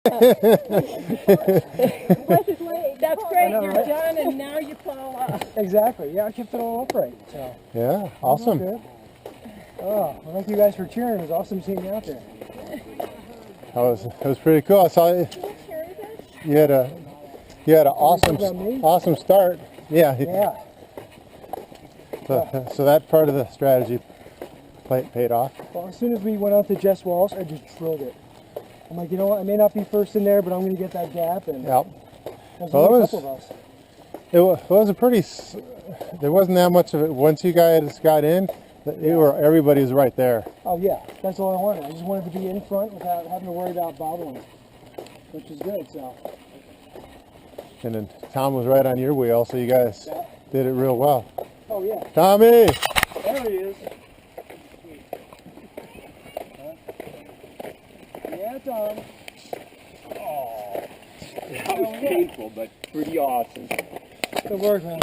That's great. You're done, and now you fall off. Exactly. Yeah, I kept it all upright. So. Yeah, awesome. Good. Oh, well, thank you guys for cheering. It was awesome seeing you out there. It was pretty cool. I saw you had an awesome start. Yeah. Yeah. So that part of the strategy paid off. Well, as soon as we went out to Jess Walsh, I just drilled it. I'm like, you know what? I may not be first in there, but I'm going to get that gap. And yep. Well, a couple of us. It was a pretty. There wasn't that much of it. Once you guys got in, everybody was right there. Oh yeah, that's all I wanted. I just wanted to be in front without having to worry about bobbling, which is good. So. And then Tom was right on your wheel, so you guys did it real well. Oh yeah. Tommy. There he is. Yeah, Tom. Oh, that was painful, but pretty awesome. Good work, man.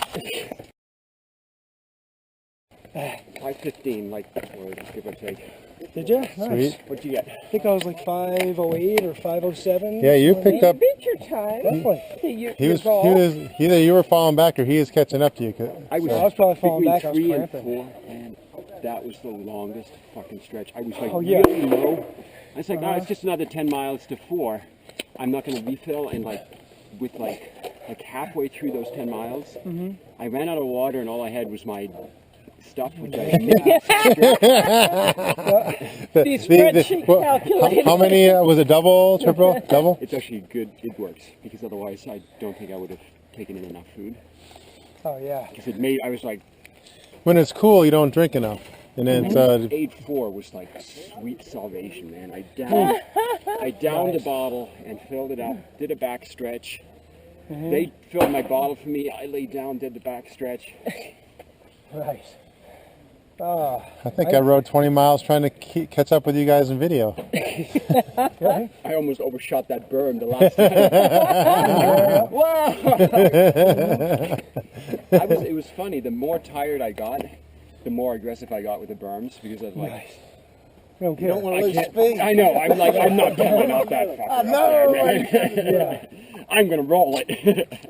5:15, like before, give or take. Did you? Nice. Sweet. What'd you get? I think I was like 5:08 or 5:07. Yeah, you picked up. Beat your time. Definitely. He was either you were falling back or he was catching up to you. I was probably falling back. I was between 3 and cramping. 4, and that was the longest fucking stretch. I was like yeah. really low. I was like, no, it's just another 10 miles to 4. I'm not going to refill, and with halfway through those 10 miles, I ran out of water, and all I had was my stuff, which I How many was it? Double, triple, double? It's actually good. It works, because otherwise I don't think I would have taken in enough food. Oh yeah. Because I was like, when it's cool, you don't drink enough, and then 8.4 was like sweet salvation, man. I downed the bottle and filled it up. Did a back stretch. They filled my bottle for me. I laid down, did the back stretch. Right. Oh, I think I rode 20 miles trying to catch up with you guys in video. I almost overshot that berm the last time. It was funny. The more tired I got, the more aggressive I got with the berms, because I was like, nice. You don't want to lose speed. I know. I'm like, I'm not coming out that fucking up there, man. I'm gonna roll it.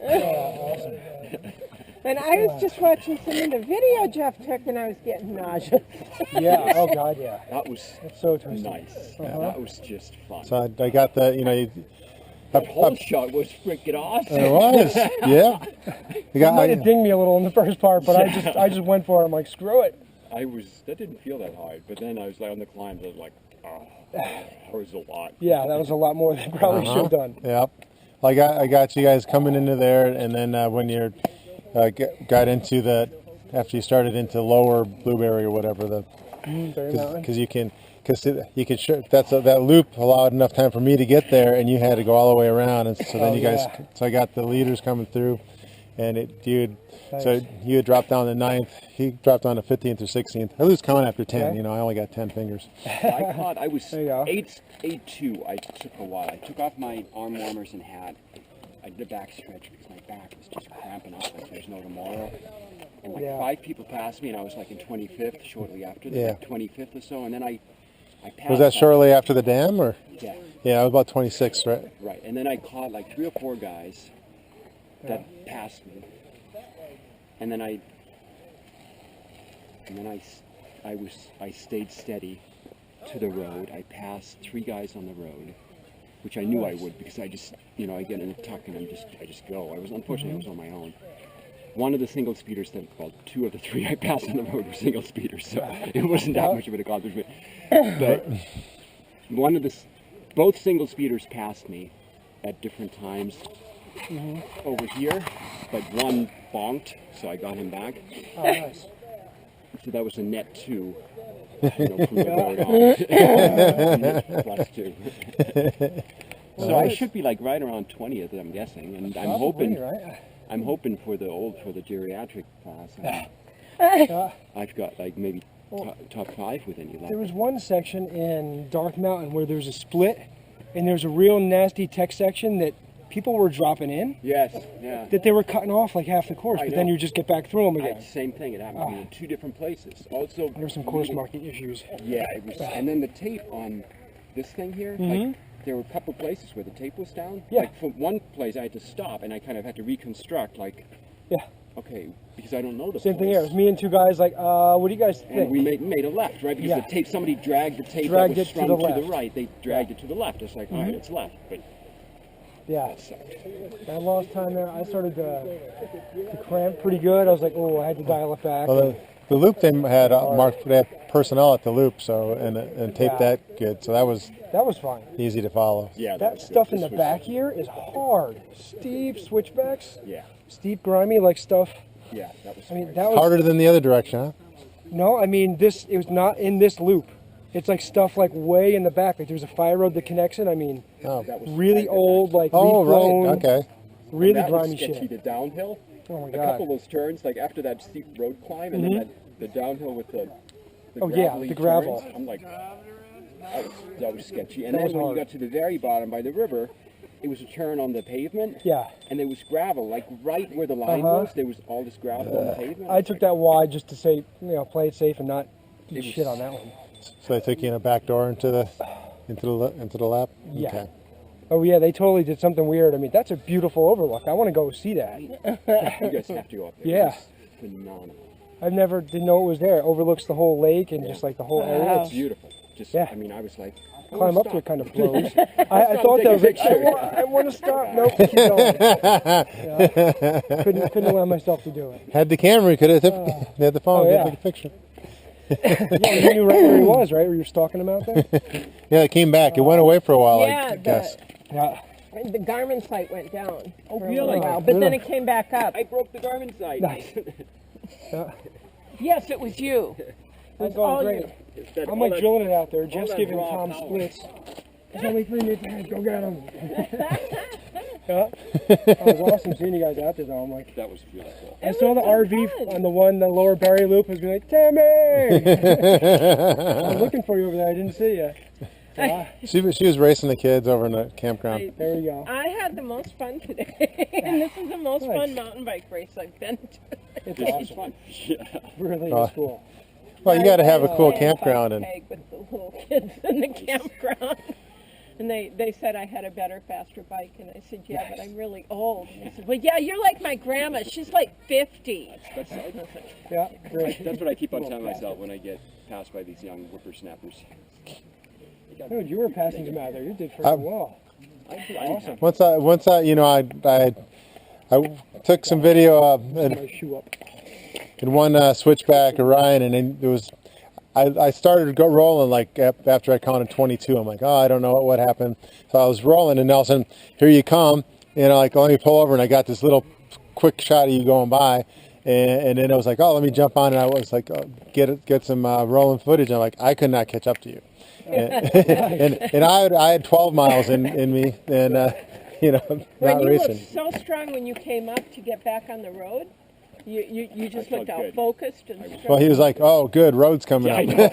Awesome. And I was just watching some of the video Jeff took, and I was getting nauseous. Yeah. Oh God. Yeah. That was so twisted. nice. That was just fun. So I got that. That whole shot was freaking awesome. It was. Yeah. It might have dinged me a little in the first part, but I just went for it. I'm like, screw it. That didn't feel that hard, but then I was like on the climbs. I was like, oh, that was a lot. Yeah, that was a lot more than probably should have done. Yep. I got you guys coming into there, and then when you're got into after you started into lower Blueberry or whatever, because you can that loop allowed enough time for me to get there, and you had to go all the way around, and so then so I got the leaders coming through, and so you had dropped down to 9th, he dropped down to 15th or 16th. I lose count after 10. I only got 10 fingers. I was 8.2. I took a while. I took off my arm warmers and hat. I did a back stretch because my back was just cramping up like there's no tomorrow. And 5 people passed me, and I was like in 25th shortly after that, 25th or so. And then I passed. Was that shortly after the dam, or? Yeah. Yeah, I was about 26, right? Right. And then I caught like 3 or 4 guys that passed me. And then I stayed steady to the road. I passed 3 guys on the road, which I knew I would, because I just, I get in a tuck and I just go. Unfortunately, I was on my own. One of the single speeders, 2 of the 3 I passed on the road were single speeders, so it wasn't that much of an accomplishment. But both single speeders passed me at different times over here, but one bonked, so I got him back. Oh, nice. So that was a net 2. From the road on. Plus 2. So I should be like right around 20th, I'm guessing, and I'm hoping. Right? I'm hoping for the geriatric class. I've got like maybe top 5 with any luck. There was one section in Dark Mountain where there's a split, and there's a real nasty tech section that people were dropping in. Yes, yeah. That they were cutting off like half the course, but then you just get back through them again. Same thing. It happened to me in 2 different places. Also, there's some course marking issues. Yeah, it was. And then the tape on this thing here, like there were a couple places where the tape was down. Yeah. Like from one place I had to stop and I kind of had to reconstruct, like, Yeah. okay, because I don't know the Same thing place. here. It was me and two guys like, what do you guys think? And we made a left, right? Because Yeah. the tape, somebody dragged the tape Dragged that was it to strung the to the left. right. They dragged it to the left. It's like, all right, it's left. But Yeah. that sucked. I lost time there. I started to cramp pretty good. I was like, oh, I had to dial it back. Well, the loop they had marked, they had personnel at the loop, so and taped Yeah. that good, so that was fine. easy to follow. Yeah, That was good. stuff in This the was- back here is hard. Steep switchbacks, Yeah, steep, grimy, like stuff. yeah, that was. I mean, hard. that was Harder than the other direction, huh? no. I mean, it was not in this loop. It's like stuff like way in the back. Like there's a fire road that connects it. I mean, Oh, That was really hard. old, like oh leaf blown, right, okay. really that was grimy sketchy. shit. The downhill. Oh my A god. couple of those turns, like after that steep road climb, and then the downhill with the Oh, yeah, gravelly the gravel. turns, I'm like, that was sketchy. And That then was when hard. you got to the very bottom by the river, it was a turn on the pavement. Yeah. And there was gravel, like right where the line was. There was all this gravel on the pavement. I took that wide just to say, play it safe and not eat It was- shit on that one. So they took you in a back door into the lap? Yeah. Okay. Oh yeah, they totally did something weird. I mean, that's a beautiful overlook. I want to go see that. You guys have to go up there. Yeah. It was phenomenal. Didn't know it was there. It overlooks the whole lake and just like the whole area. It's It's, beautiful. Just, Yeah. I mean, I was like, climb oh, up to stop. it kind of blows. I Stop, thought take that a was like, picture. I want to stop. Nope, keep going. Yeah. Couldn't allow myself to do it. Had the camera, you could have had the phone, Oh, yeah. take a picture. Yeah, you knew right where he was, right? Where you were stalking him out there? Yeah, it came back. It went away for a while, Yeah, I guess. Yeah. The Garmin site went down Oh, for a really? little while, but then it came back up. I broke the Garmin site. Nice. Yeah. Yes, it was you. It was That's all all great. you. That- I'm all like that- drilling it out there. Jeff's that giving raw Tom power. splits. There's only 3 minutes ahead. Go get him. Yeah. That was awesome seeing you guys out there, though. I'm like, That was really cool. I saw the RV on the lower Barry Loop. I was like, Tammy! I was looking for you over there. I didn't see you. She was racing the kids over in the campground. There we go. I had the most fun today, and this is the most Nice. fun mountain bike race I've been to. It's This was awesome. fun. Yeah. Really is cool. Well, you got to have a cool I campground, and peg with the little kids in the campground. And they said I had a better, faster bike, and I said, yeah, but I'm really old. And they said, well, yeah, you're like my grandma. She's like 50. That's, Yeah, great. that's what I keep on telling myself when I get passed by these young whippersnappers. Dude, you were passing him out there. You did pretty well. Awesome. once I, I took some video My shoe up. in one switchback Orion, and then there was, I started to go rolling like after I counted 22. I'm like, oh, I don't know what happened. So I was rolling, and all of a sudden, here you come, like, let me pull over, and I got this little quick shot of you going by, and then I was like, oh, let me jump on, and I was like, oh, get some rolling footage. And I'm like, I could not catch up to you, and I had 12 miles in me, and When not you racing. looked so strong when you came up to get back on the road, you just felt looked out good. focused and strong. Well, he was like, oh, good, road's coming I up. know.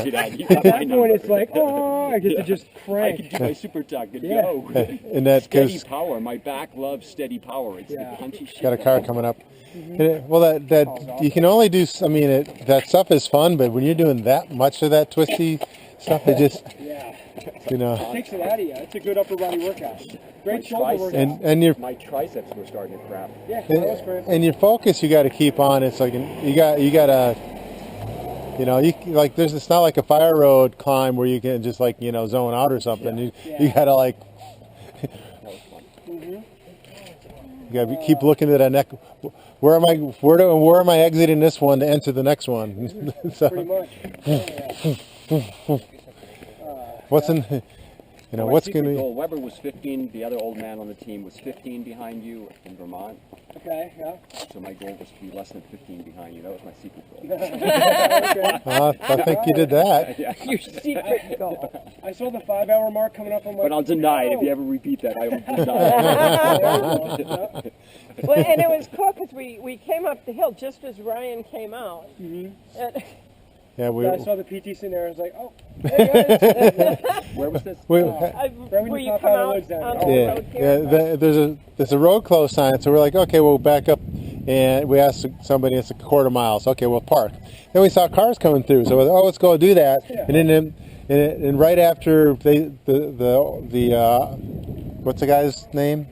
You got At my that point, number. it's like, oh, I get to just I crank. can do my super tuck and Yeah. go. And that Steady because power. My back loves steady power. It's Yeah. the punchy shit. got a car coming up. And well, that you can only do. I mean, that stuff is fun, but when you're doing that much of that twisty stuff, it just, Yeah. Takes it out of you. It's a good upper body workout. Great shoulder tricep. workout. and your My triceps were starting to cramp. Yeah, that was great. and your focus you got to keep on. It's like you gotta. It's not like a fire road climb where you can just like zone out or something. You gotta like. You gotta keep looking at that neck. Where am I exiting this one to enter the next one? So, Pretty much. what's in? My What's secret gonna be? goal, Weber was 15. The other old man on the team was 15 behind you in Vermont. Okay, yeah. So my goal was to be less than 15 behind you. That was my secret goal. Okay. I think you did that. Your secret goal. I saw the 5-hour mark coming up on my. But I'll deny it if you ever repeat that. I will deny it. Well, and it was cool because we came up the hill just as Ryan came out. And Yeah, I saw the PT sitting there. I was like, oh, hey guys. Where was this? we, when where you you pop come out of the out woods down on there. the yeah, road here. there's a road close sign, so we're like, okay, we'll back up, and we asked somebody, it's a quarter mile, so okay, we'll park. Then we saw cars coming through, so let's go do that, Yeah. and then and right after what's the guy's name?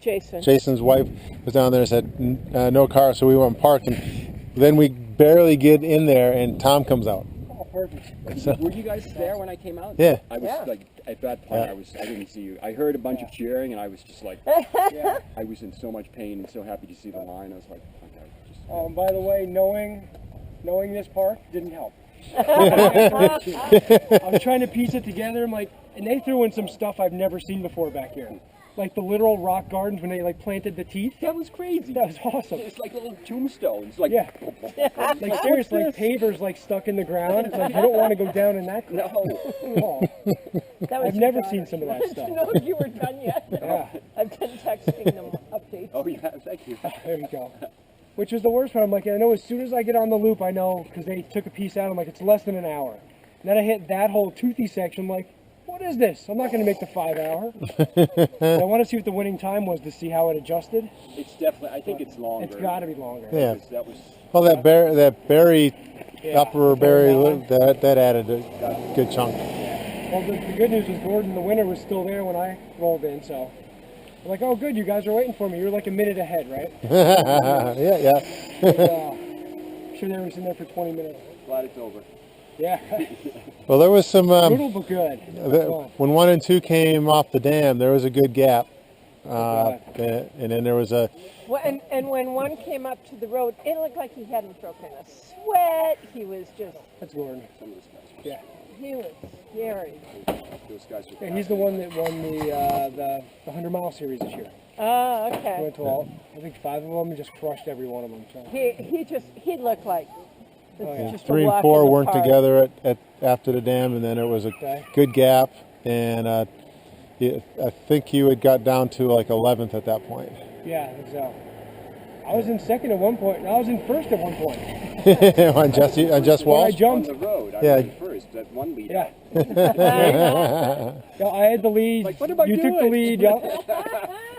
Jason. Jason's wife was down there and said no car, so we went and parked, and then we barely get in there, and Tom comes out. Oh, perfect. So, Were you guys there when I came out? Yeah. I was Yeah. like, at that point, I didn't see you. I heard a bunch of cheering, and I was just like, I was in so much pain and so happy to see the line. I was like, okay, just. By the way, knowing this park didn't help. I was trying to piece it together. I'm like, and they threw in some stuff I've never seen before back here, like the literal rock gardens when they like planted the teeth. That was crazy. That was awesome. It's like little tombstones. Like, Yeah, like seriously, like pavers like stuck in the ground. It's like you don't want to go down in that. no. Oh, That was I've your never daughter. seen some of that I stuff. didn't know if you were done yet. Yeah. I've been texting them updates. Oh yeah, thank you. There you go. Which was the worst part. I'm like, I know as soon as I get on the loop, I know because they took a piece out. I'm like, it's less than an hour. And then I hit that whole toothy section. I'm like, what is this? I'm not going to make the 5 hour. I want to see what the winning time was to see how it adjusted. It's definitely. I think it's longer. It's got to be longer. yeah. That was. Well, that berry, Yeah. upper berry, that added a good chunk. Well, the good news was Gordon, the winner, was still there when I rolled in. So I'm like, oh, good, you guys are waiting for me. You're like a minute ahead, right? yeah. And, I'm sure they were sitting there for 20 minutes. Glad it's over. Yeah. Well, there was some. Brutal but good. When 1 and 2 came off the dam, there was a good gap, and then there was a. Well, and when one came up to the road, it looked like he hadn't broken a sweat. He was just, That's Gordon. Some of those guys. Yeah. he was scary. Those guys were. Yeah, he's the one that won the 100-mile series this year. Oh, He okay. went to all, I think 5 of them, and just crushed every one of them. So. He looked like just a 3 and walk 4 in the weren't park. together at after the dam, and then it was a Okay. good gap, and I think you had got down to like 11th at that point. Yeah, I think so. I was in second at one point. I was in first at one point. on Just When I Walsh. On jumped. the road. I Yeah. went first. That one lead. Yeah. Yeah, I had the lead. Like, what am I you took the doing? lead. Yeah.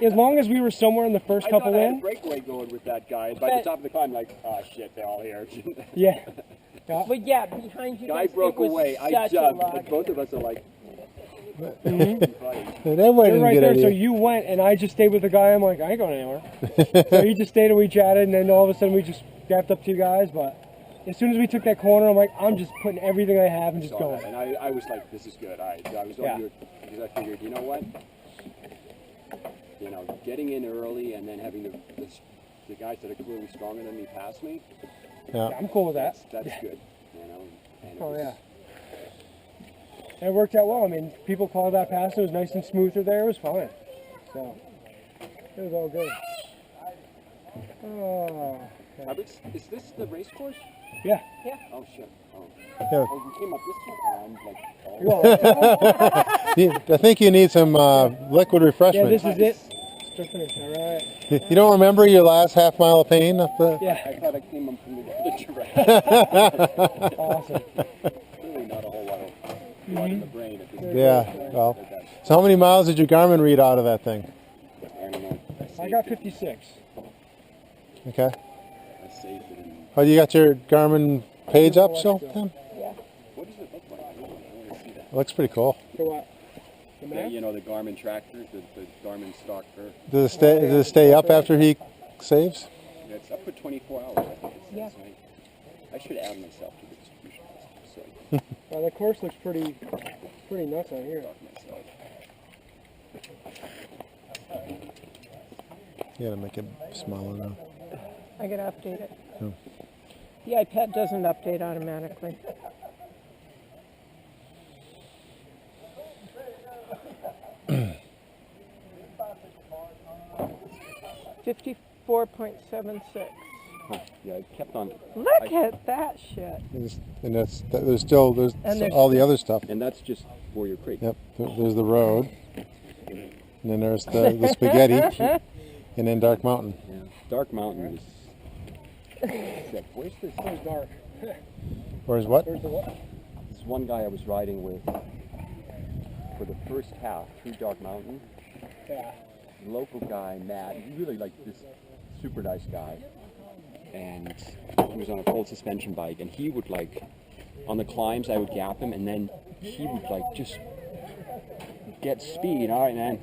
As long as we were somewhere in the first I couple thought I had a in. breakaway going with that guy. And by the top of the climb, like, oh shit, they're all here. Yeah. Yeah. But yeah, behind you Guy guys, broke it was away. I such a jumped. log. And both of us are like, And that You're wasn't right a good there. idea. So you went, and I just stayed with the guy. I'm like, I ain't going anywhere. So he just stayed and we chatted, and then all of a sudden we just gapped up 2 guys. But as soon as we took that corner, I'm like, I'm just putting everything I have and just saw that. going. And I was like, this is good. I was on Yeah. your, because I figured, you know what? You know, getting in early and then having the guys that are clearly stronger than me pass me, Yeah. I'm cool with that. that's good. You know. And it Oh was- yeah. And it worked out well. I mean, people called that pass. It was nice and smooth through there. It was fine. So it was all good. Oh. Is this the race course? Yeah. Oh shit. Oh. Yeah. Oh, we came up this way. And I'm like, oh. Well, I think you need some liquid yeah, refreshment. this is it. Just finished. All right. You don't remember your last half mile of pain up the? Yeah. I thought I came up from the other direction. Awesome. Really not a whole lot of blood in the brain at this point. Yeah. Well, so how many miles did your Garmin read out of that thing? I don't know. I got 56. Okay. I saved it in. Oh, you got your Garmin page up still? Tim? What does it look like? I want to see that. It looks pretty cool. For what? The Yeah, map? you know, the Garmin tractor, the Garmin stock for. Does it stay up after he saves? Yeah, it's up for 24 hours, I think it says. Yeah. Right? I should add myself to the distribution list. So Well, the course looks pretty nuts on here. I talk myself. You gotta make it smaller now. I gotta update it. Hmm. The iPad doesn't update automatically. $54.76. Huh. Yeah, it kept on. Look at that shit. And there's And there's- all the other stuff. And that's just Warrior Creek. Yep. There's the road, and then there's the spaghetti, and then Dark Mountain. Yeah. Dark Mountain is. Shit, where's this? Where's dark? Where's what? Where's the what? This one guy I was riding with for the first half through Dark Mountain. Yeah. Local guy, Matt, really like this super nice guy, and he was on a full suspension bike, and he would like on the climbs, I would gap him, and then he would like just get speed. All right, man.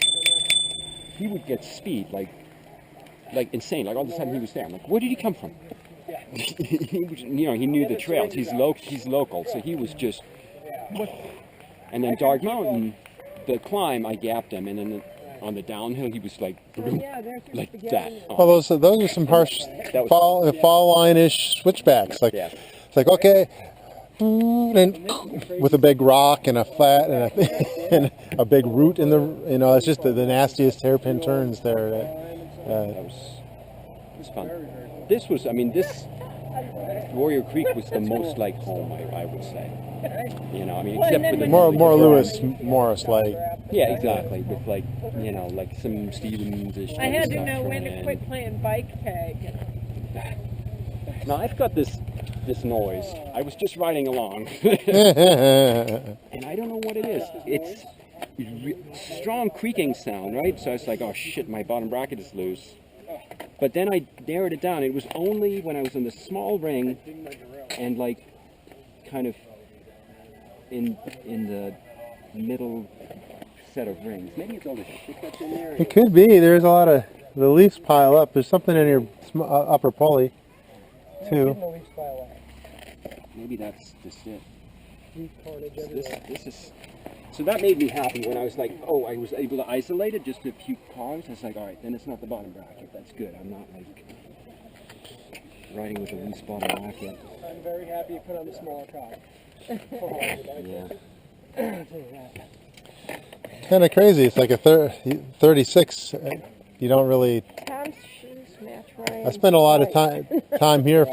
He would get speed like insane. Like all of a sudden he was there. I'm like, where did he come from? He was, he knew the trails. He's local, so he was just. And then Dark Mountain, the climb, I gapped him, and then on the downhill, he was like that. Well, those are some harsh fall line-ish switchbacks. Like it's like okay, and with a big rock and a flat and a big root in the it's just the nastiest hairpin turns there. That was fun. This Warrior Creek was the most like home, I would say. Except for the more Lewis Morris like. Yeah, exactly. With like some Stevens-ish. I had to know when to quit playing bike tag. Now I've got this noise. I was just riding along, and I don't know what it is. It's strong creaking sound, right? So I was like, oh shit, my bottom bracket is loose. But then I narrowed it down. It was only when I was in the small ring and like kind of in the middle set of rings. Maybe it's all the shit that's in there. It could be. There's a lot of the leaves pile up. There's something in your upper pulley too. Maybe that's just it. This is. So that made me happy when I was like, oh, I was able to isolate it just a few cogs. I was like, all right, then it's not the bottom bracket. That's good. I'm not like riding with a loose bottom bracket. I'm very happy you put on the smaller cog. Yeah. Kind of crazy. It's like a 36. You don't really. Tom's shoes match Ryan's. I spent a lot of time here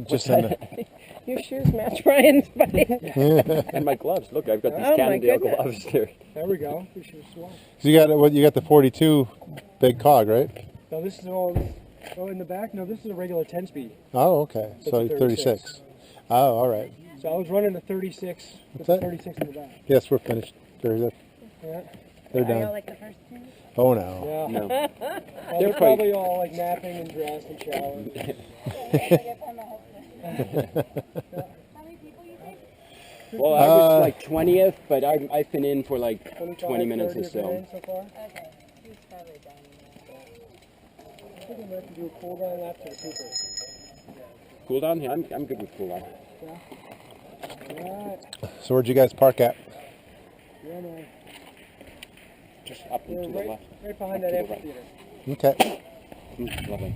just in the. Your shoes match Ryan's bike. And my gloves. Look, I've got these Cannondale gloves here. There we go. Your shoes swell. So you got the 42 big cog, right? No, this is all. Oh, in the back? No, this is a regular 10-speed. Oh, okay. So 36. Oh, all right. So I was running a 36. What's that? 36 in the back. Yes, we're finished. They're done. Like the first two? Oh no. Yeah. No. Well, they're probably all like napping and dressed and showered. Well, I was like 20th, but I've been in for like 20 minutes or so. Okay. He's probably done. I think I'm going to have to do a cool down lap to the Cooper. Cool down? Yeah, I'm good with cool down. Yeah. All right. So where'd you guys park at? Yeah, man. Just up and to the left. Right behind that amphitheater. Okay. Lovely.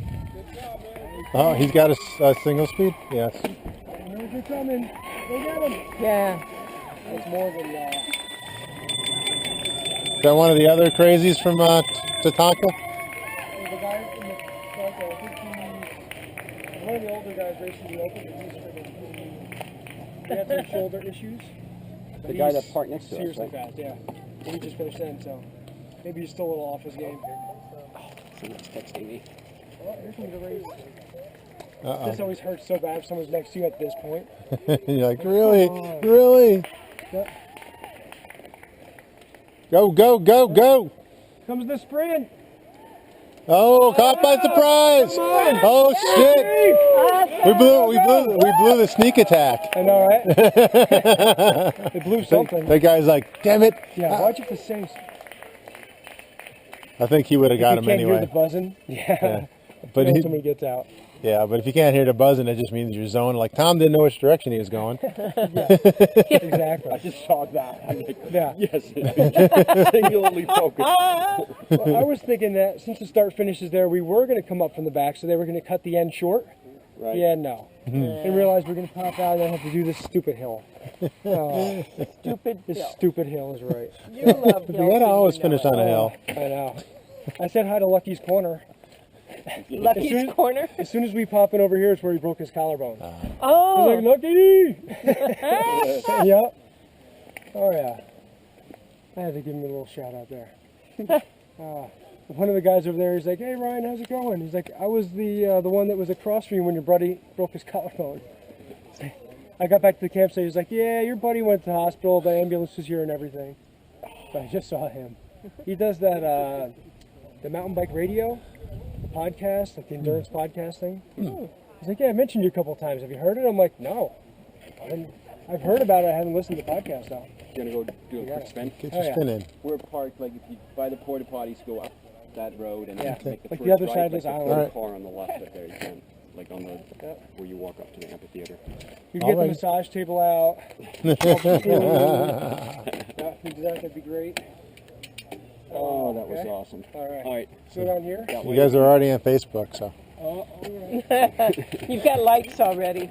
Oh, he's got a single speed? Yes. Knows you're coming. Go get him. Yeah. That's more than Is that one of the other crazies from Tatanka? the guy in the front there. I think he's one of the older guys racing the Open. He had some shoulder issues. The guy that parked next to us, seriously right? fast, yeah. He just finished in, so maybe he's still a little off his game. Someone's texting me. Oh, here comes the race. Uh-oh. This always hurts so bad if someone's next to you at this point. You're like, really? Really? Yeah. Go, go, go, go! Comes the sprint. Oh, caught by surprise! Oh shit! We blew the sneak attack. I know, right? They blew something. That guy's like, damn it! Yeah, watch it the same. I think he would have got him You can't hear the anyway. buzzing. Yeah. But Until somebody gets out. yeah, but if you can't hear the buzzing, it just means you're zoned. Like Tom didn't know which direction he was going. Exactly. I just saw that. I'm like, Yeah. yes. Singularly focused. Well, I was thinking that since the start finish is there, we were going to come up from the back, so they were going to cut the end short. Right. Yeah, no. And realized we're going to pop out and then have to do this stupid hill. This stupid hill is right. You love We gotta always finish on a hill. I know. I said hi to Lucky's Corner. Lucky's Corner. As soon as we pop in over here, it's where he broke his collarbone. I Oh. was like, Lucky! Yep. Oh, yeah. I had to give him a little shout out there. One of the guys over there, he's like, hey, Ryan, how's it going? He's like, I was the one that was across from you when your buddy broke his collarbone. I got back to the campsite. He's like, yeah, your buddy went to the hospital. The ambulance was here and everything. But I just saw him. He does that, the mountain bike radio, the podcast, like the endurance podcast thing. He's like, yeah, I mentioned you a couple of times. Have you heard it? I'm like, no. I've heard about it. I haven't listened to the podcast though. You're gonna go do a quick spin? Get Oh, your yeah. spin in. We're parked, like, if you by the porta potties, go up that road and Yeah. make the Like first the other right, side of like this the island. third Alright. car on the left up there, you can, like on the, Yep. where you walk up to the amphitheater. You can get the Alright. massage table out. Yeah, that'd be great. Oh, that was okay. awesome. All right. All right. So down here. That You way. guys are already on Facebook, so. Oh, all right. You've got lights already.